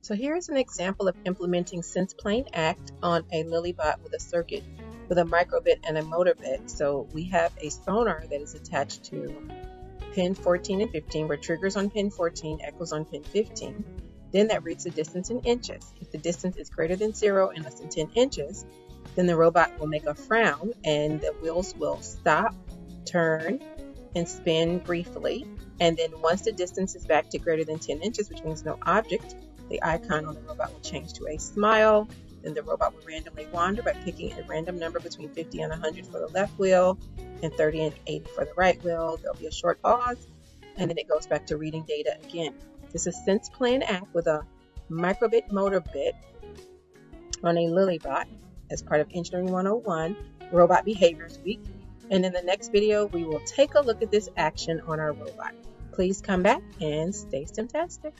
So here's an example of implementing SensePlane Act on a Lilybot with a circuit with a microbit and a motor bit. So we have a sonar that is attached to pin 14 and 15, where triggers on pin 14, echoes on pin 15. Then that reads the distance in inches. If the distance is greater than 0 and less than 10 inches, then the robot will make a frown and the wheels will stop, turn, and spin briefly. And then once the distance is back to greater than 10 inches, which means no object, the icon on the robot will change to a smile. Then the robot will randomly wander by picking a random number between 50 and 100 for the left wheel and 30 and 80 for the right wheel. There'll be a short pause, and then it goes back to reading data again. This is SensePlane Act with a microbit motor bit on a Lilybot as part of Engineering 101 Robot Behaviors Week. And in the next video, we will take a look at this action on our robot. Please come back and stay STEMtastic.